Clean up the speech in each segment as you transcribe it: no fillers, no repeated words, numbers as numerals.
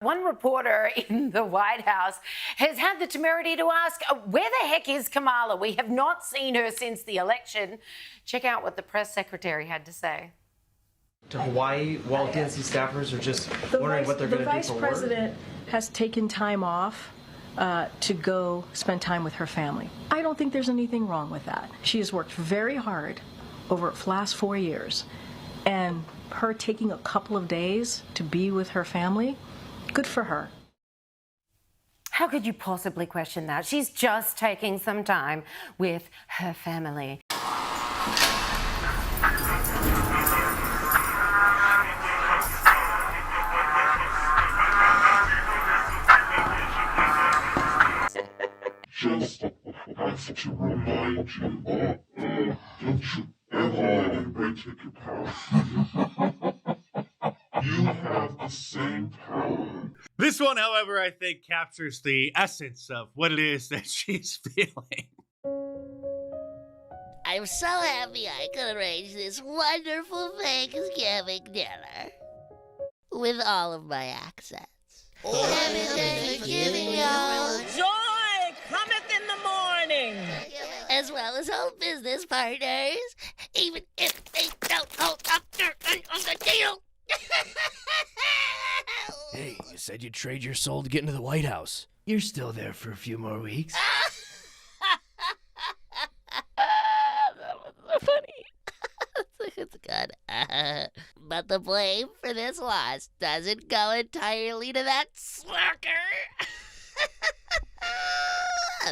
One reporter in the White House has had the temerity to ask, where the heck is Kamala? We have not seen her since the election. Check out what the press secretary had to say. To Hawaii, while DNC staffers are just wondering what they're going to do for work. The vice president has taken time off to go spend time with her family. I don't think there's anything wrong with that. She has worked very hard over the last 4 years, and her taking a couple of days to be with her family, good for her. How could you possibly question that? She's just taking some time with her family. Just have to remind you, don't you ever anybody take your power. You have the same power. This one, however, I think captures the essence of what it is that she's feeling. I'm so happy I could arrange this wonderful Thanksgiving dinner with all of my accents. Happy Thanksgiving, y'all. Joy cometh in the morning. As well as all business partners, even if they don't hold up their end of the deal. Hey, you said you'd trade your soul to get into the White House. You're still there for a few more weeks. That was so funny. It's good. But the blame for this loss doesn't go entirely to that slacker.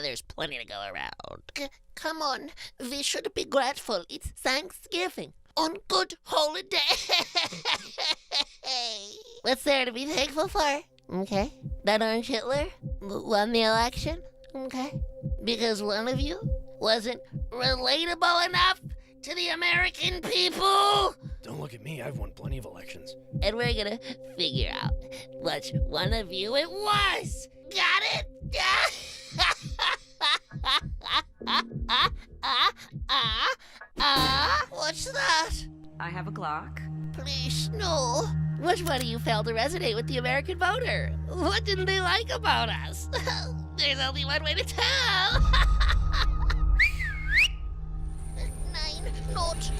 There's plenty to go around. Come on, we should be grateful. It's Thanksgiving. On good holiday. What's there to be thankful for? Okay. That Orange Hitler won the election? Okay. Because one of you wasn't relatable enough to the American people? Don't look at me, I've won plenty of elections. And we're gonna figure out which one of you it was. Got it? What's that? I have a Glock. Please, no. Which one of you failed to resonate with the American voter? What didn't they like about us? There's only one way to tell. 9 not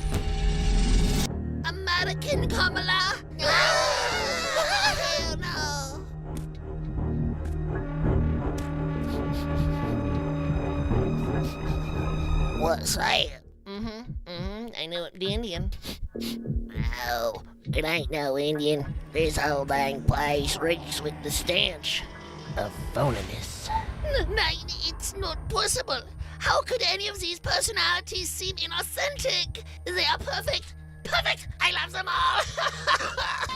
American Kamala. Hell no. What's that? I knew it, the Indian. No, it ain't no Indian. This whole dang place reeks with the stench of phoniness. It's not possible. How could any of these personalities seem inauthentic? They are perfect. Perfect! I love them all!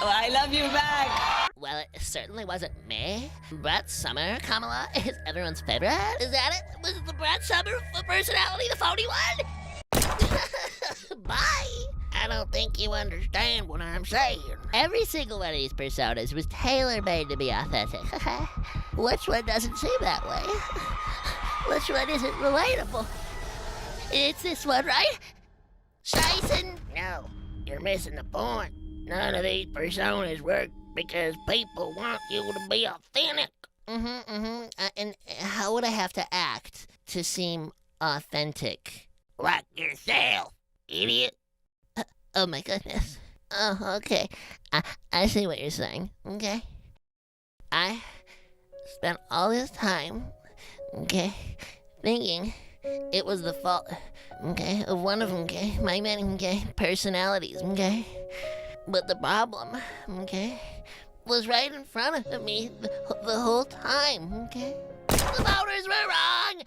Oh, I love you back. Well, it certainly wasn't me. Brett Summer, Kamala, is everyone's favorite. Is that it? Was it the Brett Summer personality, the phony one? Bye! I don't think you understand what I'm saying. Every single one of these personas was tailor-made to be authentic. Which one doesn't seem that way? Which one isn't relatable? It's this one, right? Jason? No, you're missing the point. None of these personas work because people want you to be authentic. And how would I have to act to seem authentic? Like yourself, idiot. Oh my goodness. Oh, okay. I see what you're saying, okay? I spent all this time, okay, thinking it was the fault, okay, of one of them, okay, my many, okay, personalities, okay? But the problem, okay, was right in front of me the whole time, okay? The voters were wrong!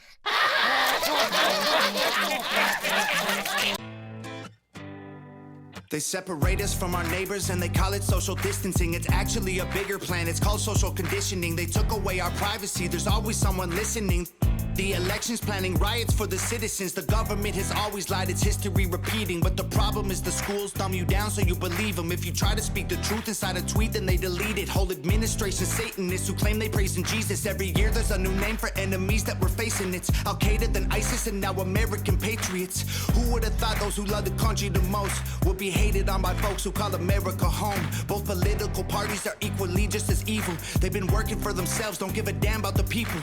They separate us from our neighbors and they call it social distancing. It's actually a bigger plan. It's called social conditioning. They took away our privacy. There's always someone listening. The election's planning riots for the citizens. The government has always lied, it's history repeating. But the problem is the schools dumb you down so you believe them. If you try to speak the truth inside a tweet, then they delete it. Whole administration Satanists who claim they praise in Jesus. Every year there's a new name for enemies that we're facing. It's Al-Qaeda, then ISIS, and now American patriots. Who would have thought those who love the country the most would be hated on by folks who call America home? Both political parties are equally just as evil. They've been working for themselves, don't give a damn about the people.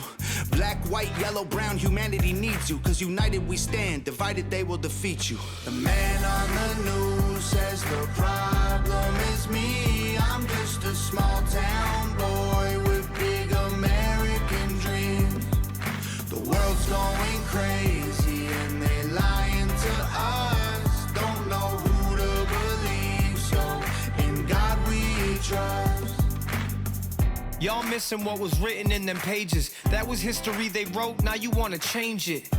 Black, white, yellow, brown, humanity needs you. Cause united we stand, divided they will defeat you. The man on the news says the problem is me. I'm just a small town boy with big American dreams. The world's going crazy and they lying to us. Don't know who to believe, so in God we trust. Y'all missing what was written in them pages. That was history they wrote, now you wanna change it.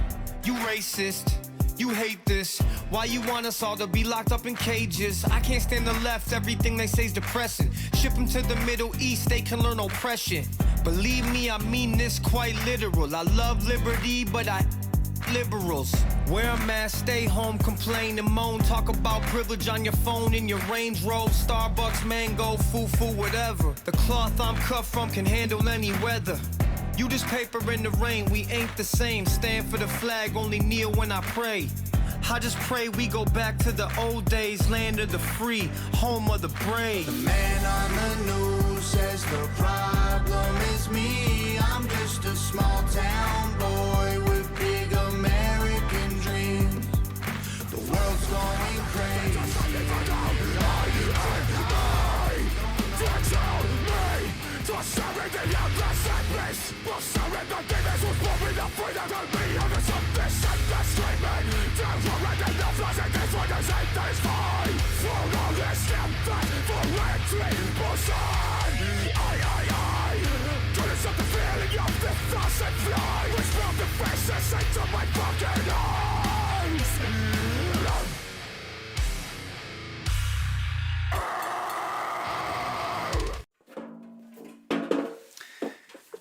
You racist, you hate this. Why you want us all to be locked up in cages? I can't stand the left, everything they say's depressing. Ship them to the Middle East, they can learn oppression. Believe me, I mean this quite literal. I love liberty, but I liberals. Wear a mask, stay home, complain and moan. Talk about privilege on your phone in your Range Rover, Starbucks, mango, foo-foo, whatever. The cloth I'm cut from can handle any weather. You just paper in the rain, we ain't the same. Stand for the flag, only kneel when I pray. I just pray we go back to the old days, land of the free, home of the brave. The man on the news says the problem is me. I'm just a small town boy with big American dreams. The world's going crazy.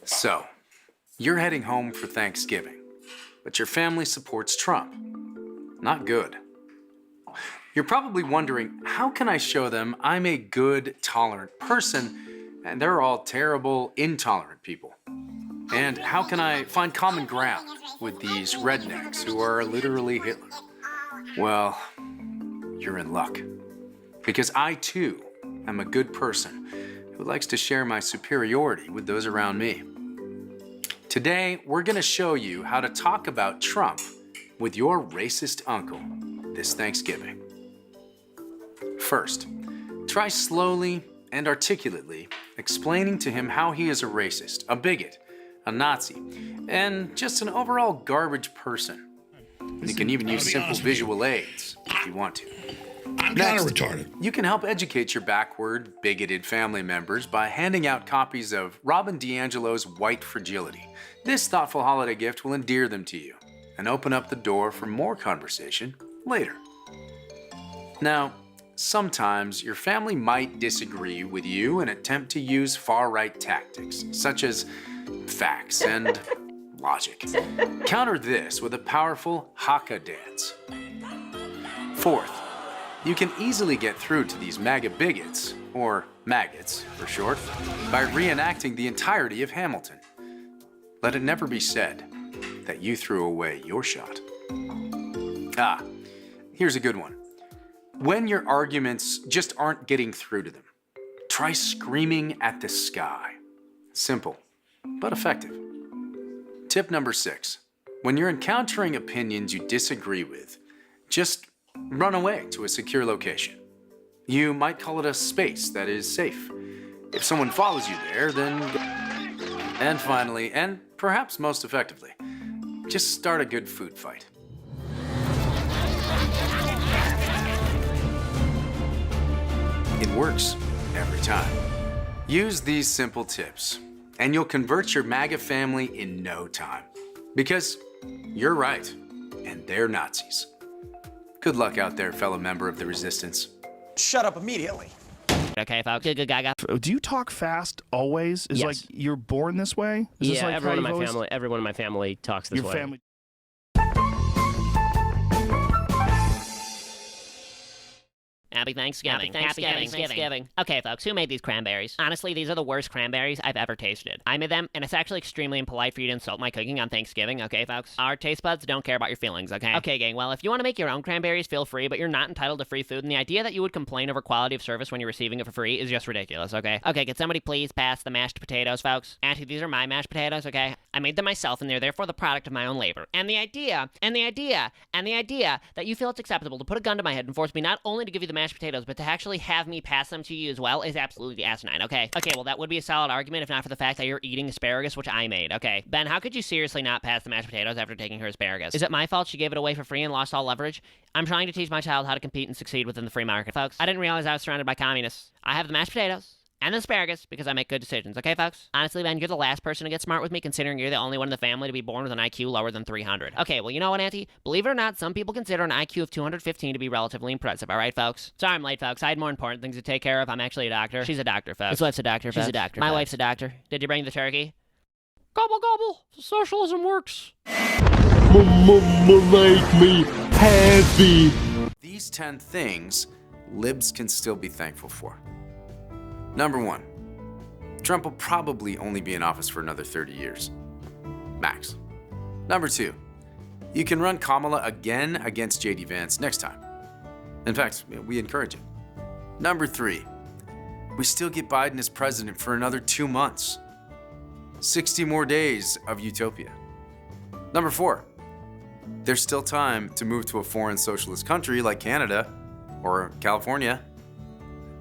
So, you're heading home for Thanksgiving, but your family supports Trump. Not good. You're probably wondering, how can I show them I'm a good, tolerant person, and they're all terrible, intolerant people? And how can I find common ground with these rednecks who are literally Hitler? Well, you're in luck. Because I, too, am a good person who likes to share my superiority with those around me. Today, we're going to show you how to talk about Trump with your racist uncle this Thanksgiving. First, try slowly and articulately explaining to him how he is a racist, a bigot, a Nazi, and just an overall garbage person. You can even use simple visual aids if you want to. I'm kind of retarded. You can help educate your backward, bigoted family members by handing out copies of Robin DiAngelo's White Fragility. This thoughtful holiday gift will endear them to you and open up the door for more conversation later. Now, sometimes your family might disagree with you and attempt to use far-right tactics, such as facts and logic. Counter this with a powerful haka dance. Fourth, you can easily get through to these MAGA bigots, or maggots for short, by reenacting the entirety of Hamilton. Let it never be said that you threw away your shot. Ah, here's a good one. When your arguments just aren't getting through to them, try screaming at the sky. Simple, but effective. Tip number 6. When you're encountering opinions you disagree with, just run away to a secure location. You might call it a space that is safe. If someone follows you there, then... And finally, and perhaps most effectively, just start a good food fight. It works every time. Use these simple tips, and you'll convert your MAGA family in no time. Because you're right, and they're Nazis. Good luck out there, fellow member of the resistance. Shut up immediately. okay, folks? Good, gaga. Do you talk fast always? Is Yes. like you're born this way? Is this like everyone in my always... family, everyone in my family talks this Your way. family. Happy Thanksgiving. Happy Thanksgiving. Okay, folks, who made these cranberries? Honestly, these are the worst cranberries I've ever tasted. I made them, and it's actually extremely impolite for you to insult my cooking on Thanksgiving, okay, folks? Our taste buds don't care about your feelings, okay? Okay, gang, well, if you want to make your own cranberries, feel free, but you're not entitled to free food, and the idea that you would complain over quality of service when you're receiving it for free is just ridiculous, okay? Okay, could somebody please pass the mashed potatoes, folks? Actually, these are my mashed potatoes, okay? I made them myself, and they're therefore the product of my own labor. And the idea that you feel it's acceptable to put a gun to my head and force me not only to give you the mashed potatoes, but to actually have me pass them to you as well is absolutely asinine, okay? Okay, well, that would be a solid argument if not for the fact that you're eating asparagus, which I made, okay? Ben, how could you seriously not pass the mashed potatoes after taking her asparagus? Is it my fault she gave it away for free and lost all leverage? I'm trying to teach my child how to compete and succeed within the free market, folks. I didn't realize I was surrounded by communists. I have the mashed potatoes and the asparagus because I make good decisions, okay, folks? Honestly, Ben, you're the last person to get smart with me, considering you're the only one in the family to be born with an IQ lower than 300. Okay, well, you know what, Auntie? Believe it or not, some people consider an IQ of 215 to be relatively impressive, all right, folks? Sorry I'm late, folks. I had more important things to take care of. I'm actually a doctor. She's a doctor, folks. His wife's a doctor, folks. She's a doctor, My wife's a doctor. Did you bring the turkey? Gobble, gobble. Socialism works. Make me happy. These 10 things libs can still be thankful for. Number 1, Trump will probably only be in office for another 30 years. Max. Number 2, you can run Kamala again against JD Vance next time. In fact, we encourage it. Number 3, we still get Biden as president for another 2 months. 60 more days of utopia. Number 4, there's still time to move to a foreign socialist country like Canada or California.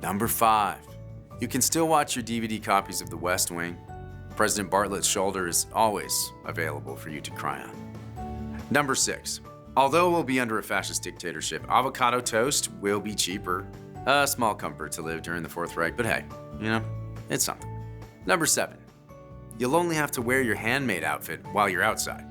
Number 5, you can still watch your DVD copies of The West Wing. President Bartlett's shoulder is always available for you to cry on. Number 6, although we'll be under a fascist dictatorship, avocado toast will be cheaper. A small comfort to live during the Fourth Reich, but hey, it's something. Number 7, you'll only have to wear your handmade outfit while you're outside.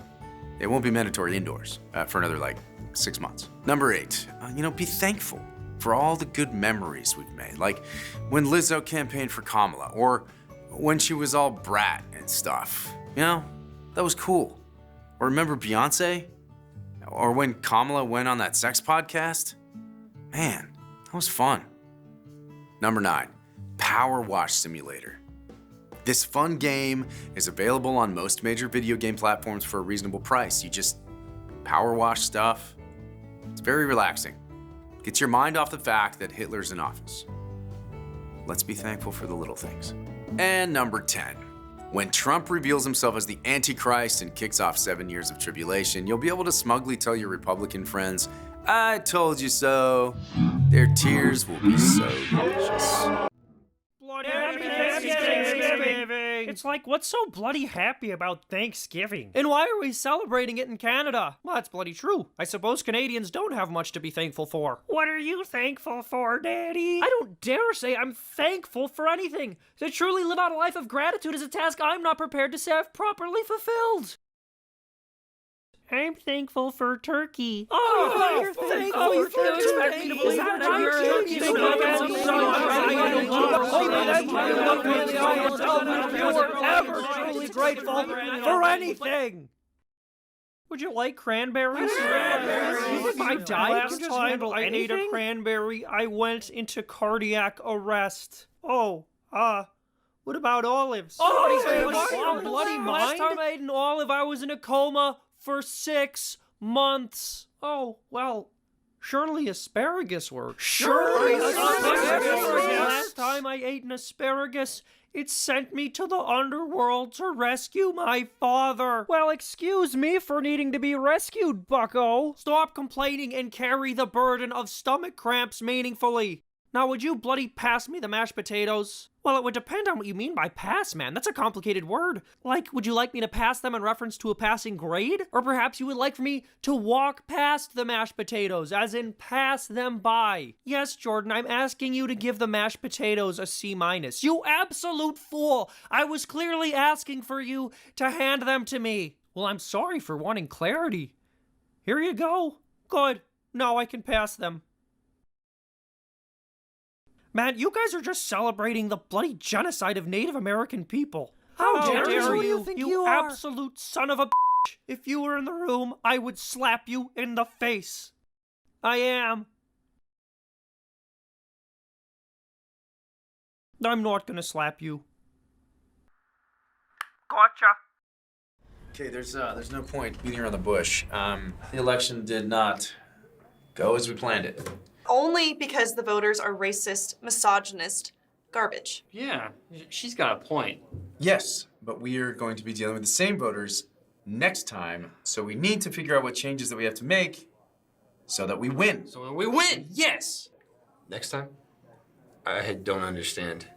It won't be mandatory indoors for another 6 months. Number 8, be thankful for all the good memories we've made, like when Lizzo campaigned for Kamala, or when she was all brat and stuff. That was cool. Or remember Beyonce? Or when Kamala went on that sex podcast? Man, that was fun. Number 9, Power Wash Simulator. This fun game is available on most major video game platforms for a reasonable price. You just power wash stuff. It's very relaxing. Gets your mind off the fact that Hitler's in office. Let's be thankful for the little things. And number 10, when Trump reveals himself as the Antichrist and kicks off 7 years of tribulation, you'll be able to smugly tell your Republican friends, "I told you so." Their tears will be so delicious. It's like, what's so bloody happy about Thanksgiving? And why are we celebrating it in Canada? Well, that's bloody true. I suppose Canadians don't have much to be thankful for. What are you thankful for, Daddy? I don't dare say I'm thankful for anything. To truly live out a life of gratitude is a task I'm not prepared to have properly fulfilled. I'm thankful for turkey. Oh, you're thankful for turkey. Is that turkey? You were ever truly grateful for anything. Would you like cranberries? My diet can just handle anything. I ate a cranberry, I went into cardiac arrest. Oh, what about olives? Oh, bloody mind. Last time I ate an olive, I was in a coma for 6 months. Oh, well, surely asparagus works. Surely asparagus. Last time I ate an asparagus, it sent me to the underworld to rescue my father. Well, excuse me for needing to be rescued, bucko. Stop complaining and carry the burden of stomach cramps meaningfully. Now, would you bloody pass me the mashed potatoes? Well, it would depend on what you mean by pass, man. That's a complicated word. Like, would you like me to pass them in reference to a passing grade? Or perhaps you would like for me to walk past the mashed potatoes, as in pass them by. Yes, Jordan, I'm asking you to give the mashed potatoes a C-. You absolute fool! I was clearly asking for you to hand them to me. Well, I'm sorry for wanting clarity. Here you go. Good. Now I can pass them. Man, you guys are just celebrating the bloody genocide of Native American people. How dare you, you absolute son of a bitch! If you were in the room, I would slap you in the face. I am. I'm not gonna slap you. Gotcha. Okay, there's no point beating around the bush. The election did not go as we planned it. Only because the voters are racist, misogynist, garbage. Yeah, she's got a point. Yes, but we are going to be dealing with the same voters next time, so we need to figure out what changes that we have to make so that we win. So when we win, yes! Next time? I don't understand.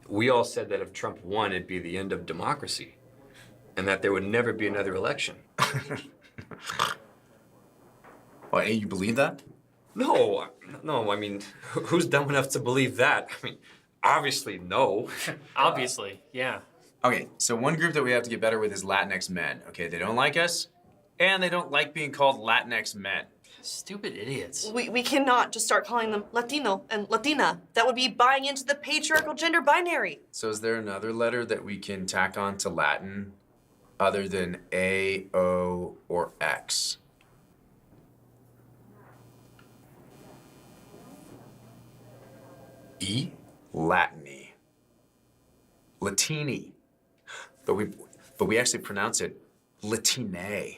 We all said that if Trump won, it'd be the end of democracy, and that there would never be another election. Well, you believe that? No, I mean, who's dumb enough to believe that? I mean, obviously, no. Obviously, yeah. Okay, so one group that we have to get better with is Latinx men. Okay, they don't like us, and they don't like being called Latinx men. Stupid idiots. We cannot just start calling them Latino and Latina. That would be buying into the patriarchal gender binary. So is there another letter that we can tack on to Latin other than A, O, or X? E? Latiny. Latini. But we actually pronounce it Latine.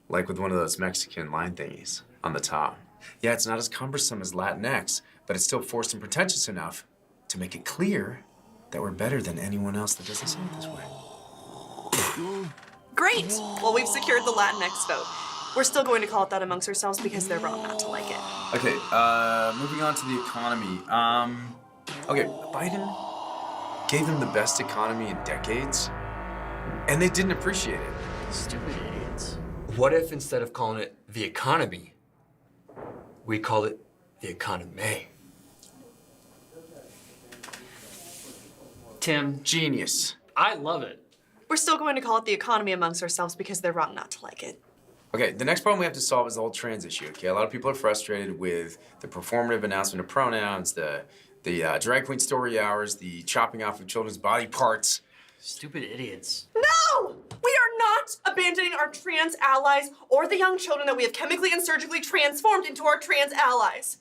Like with one of those Mexican line thingies on the top. Yeah, it's not as cumbersome as Latinx, but it's still forced and pretentious enough to make it clear that we're better than anyone else that doesn't say it this way. Great! Well, we've secured the Latinx vote. We're still going to call it that amongst ourselves because they're wrong not to like it. Okay, moving on to the economy. Okay, Biden gave them the best economy in decades, and they didn't appreciate it. Stupid idiots. What if instead of calling it the economy, we call it the economy? Tim. Genius. I love it. We're still going to call it the economy amongst ourselves because they're wrong not to like it. Okay, the next problem we have to solve is the whole trans issue, okay? A lot of people are frustrated with the performative announcement of pronouns, the drag queen story hours, the chopping off of children's body parts. Stupid idiots. No! We are not abandoning our trans allies or the young children that we have chemically and surgically transformed into our trans allies.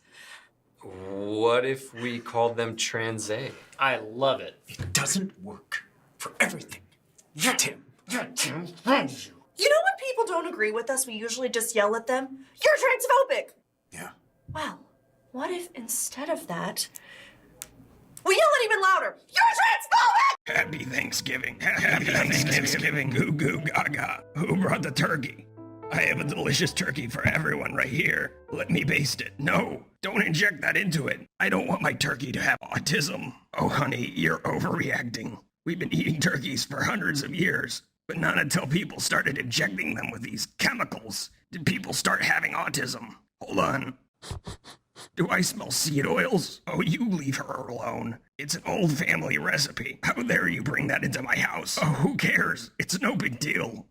What if we called them trans-A? I love it. It doesn't work for everything. Yeah, Tim. Yeah, Tim. Thank you. You know when people don't agree with us, we usually just yell at them? You're transphobic! Yeah. Well, what if instead of that, we yell it even louder? You're transphobic! Happy Thanksgiving. Happy Thanksgiving. Goo goo gaga. Who brought the turkey? I have a delicious turkey for everyone right here. Let me baste it. No, don't inject that into it. I don't want my turkey to have autism. Oh, honey, you're overreacting. We've been eating turkeys for hundreds of years, but not until people started injecting them with these chemicals did people start having autism. Hold on. Do I smell seed oils? Oh, you leave her alone. It's an old family recipe. How dare you bring that into my house? Oh, who cares? It's no big deal.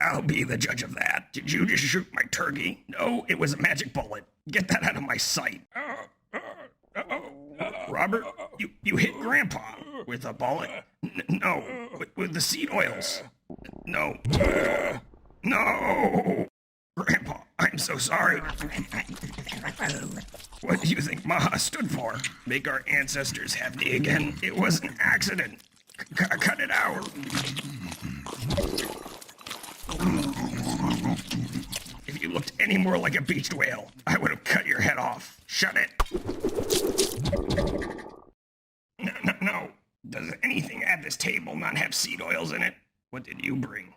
I'll be the judge of that. Did you just shoot my turkey? No, it was a magic bullet. Get that out of my sight. Robert, you hit Grandpa with a bullet. No, with the seed oils. No. No. Grandpa, I'm so sorry. What do you think Maha stood for? Make our ancestors happy again. It was an accident. Cut it out. If you looked any more like a beached whale, I would have cut your head off. Shut it. No. Does anything at this table not have seed oils in it? What did you bring?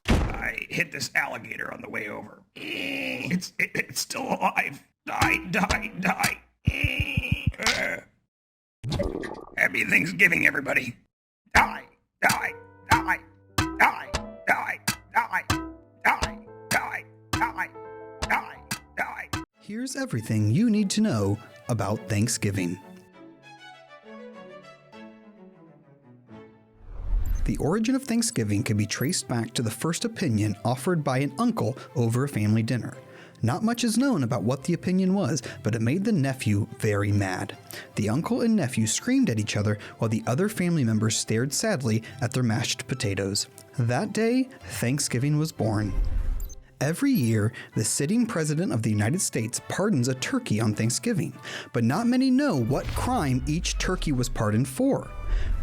I hit this alligator on the way over. It's still alive. Die. Happy Thanksgiving, everybody. Die. Here's everything you need to know about Thanksgiving. The origin of Thanksgiving can be traced back to the first opinion offered by an uncle over a family dinner. Not much is known about what the opinion was, but it made the nephew very mad. The uncle and nephew screamed at each other while the other family members stared sadly at their mashed potatoes. That day, Thanksgiving was born. Every year, the sitting president of the United States pardons a turkey on Thanksgiving, but not many know what crime each turkey was pardoned for.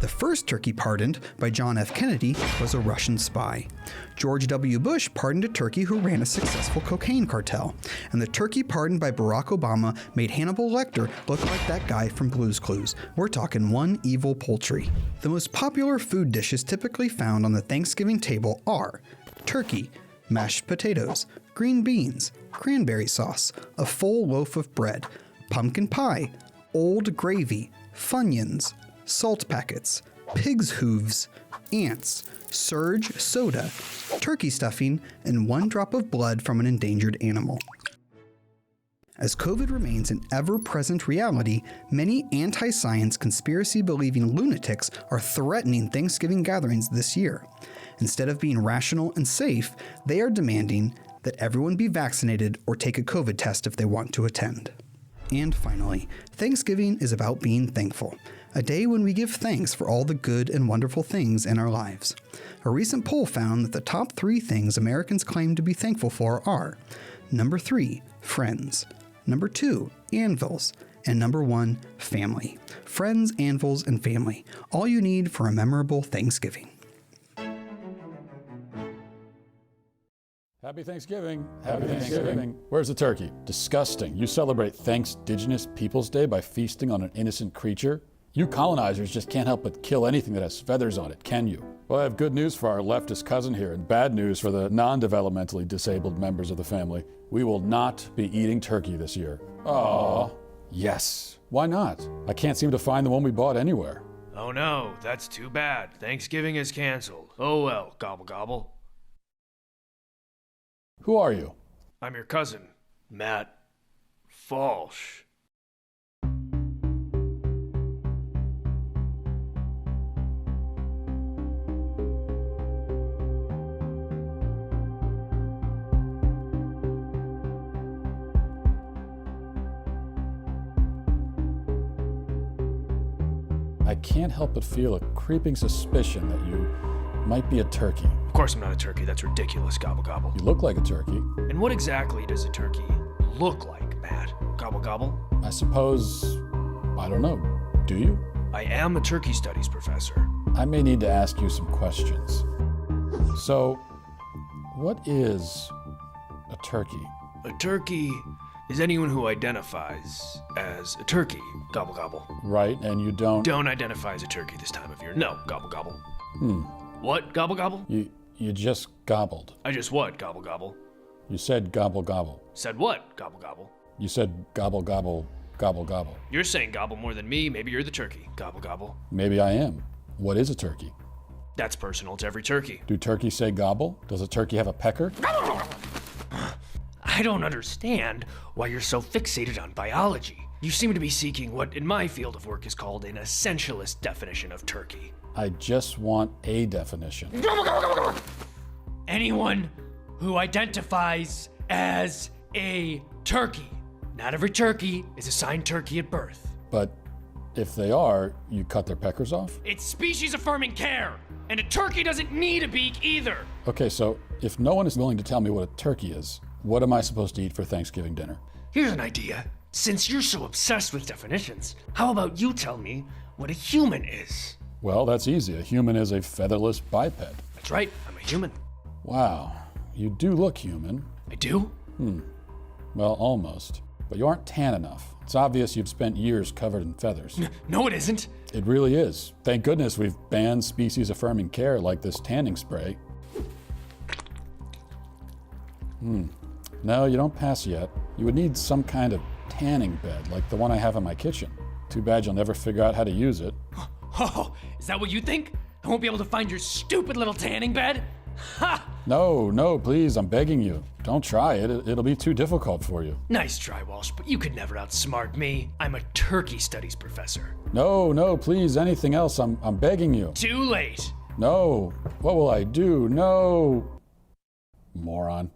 The first turkey pardoned by John F. Kennedy was a Russian spy. George W. Bush pardoned a turkey who ran a successful cocaine cartel. And the turkey pardoned by Barack Obama made Hannibal Lecter look like that guy from Blue's Clues. We're talking one evil poultry. The most popular food dishes typically found on the Thanksgiving table are turkey, mashed potatoes, green beans, cranberry sauce, a full loaf of bread, pumpkin pie, old gravy, Funyuns, salt packets, pig's hooves, ants, surge soda, turkey stuffing, and 1 drop of blood from an endangered animal. As COVID remains an ever-present reality, many anti-science, conspiracy-believing lunatics are threatening Thanksgiving gatherings this year. Instead of being rational and safe, they are demanding that everyone be vaccinated or take a COVID test if they want to attend. And finally, Thanksgiving is about being thankful, a day when we give thanks for all the good and wonderful things in our lives. A recent poll found that the top 3 things Americans claim to be thankful for are: number 3, friends; number 2, anvils; and number 1, family. Friends, anvils, and family. All you need for a memorable Thanksgiving. Happy Thanksgiving. Happy Thanksgiving. Where's the turkey? Disgusting. You celebrate Thanksdigenous Peoples Day by feasting on an innocent creature? You colonizers just can't help but kill anything that has feathers on it, can you? Well, I have good news for our leftist cousin here and bad news for the non-developmentally disabled members of the family. We will not be eating turkey this year. Aww. Yes. Why not? I can't seem to find the one we bought anywhere. Oh no, that's too bad. Thanksgiving is canceled. Oh well, gobble gobble. Who are you? I'm your cousin, Matt Walsh. I can't help but feel a creeping suspicion that you might be a turkey. Of course I'm not a turkey, that's ridiculous, gobble gobble. You look like a turkey. And what exactly does a turkey look like, Matt? Gobble gobble? I suppose, I don't know, do you? I am a turkey studies professor. I may need to ask you some questions. So, what is a turkey? A turkey is anyone who identifies as a turkey, gobble gobble. Right, and you don't identify as a turkey this time of year. No, gobble gobble. What, gobble gobble? You just gobbled. I just what, gobble gobble? You said gobble gobble. Said what, gobble gobble? You said gobble gobble, gobble gobble. You're saying gobble more than me, maybe you're the turkey, gobble gobble. Maybe I am. What is a turkey? That's personal to every turkey. Do turkeys say gobble? Does a turkey have a pecker? I don't understand why you're so fixated on biology. You seem to be seeking what in my field of work is called an essentialist definition of turkey. I just want a definition. Anyone who identifies as a turkey. Not every turkey is assigned turkey at birth. But if they are, you cut their peckers off? It's species-affirming care, and a turkey doesn't need a beak either. Okay, so if no one is willing to tell me what a turkey is, what am I supposed to eat for Thanksgiving dinner? Here's an idea. Since you're so obsessed with definitions, how about you tell me what a human is? Well, that's easy. A human is a featherless biped. That's right, I'm a human. Wow, you do look human. I do? Well, almost. But you aren't tan enough. It's obvious you've spent years covered in feathers. No, it isn't. It really is. Thank goodness we've banned species-affirming care like this tanning spray. No, you don't pass yet. You would need some kind of tanning bed like the one I have in my kitchen. Too bad you'll never figure out how to use it. Oh, is that what you think? I won't be able to find your stupid little tanning bed? Ha! No, please, I'm begging you. Don't try it. It'll be too difficult for you. Nice try, Walsh, but you could never outsmart me. I'm a turkey studies professor. No, please, anything else. I'm begging you. Too late. No. What will I do? No. Moron.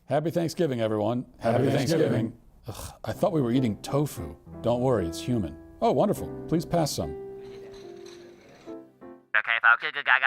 Happy Thanksgiving, everyone. Happy Thanksgiving. Ugh, I thought we were eating tofu. Don't worry, it's human. Oh, wonderful. Please pass some. Okay, folks. Gaga.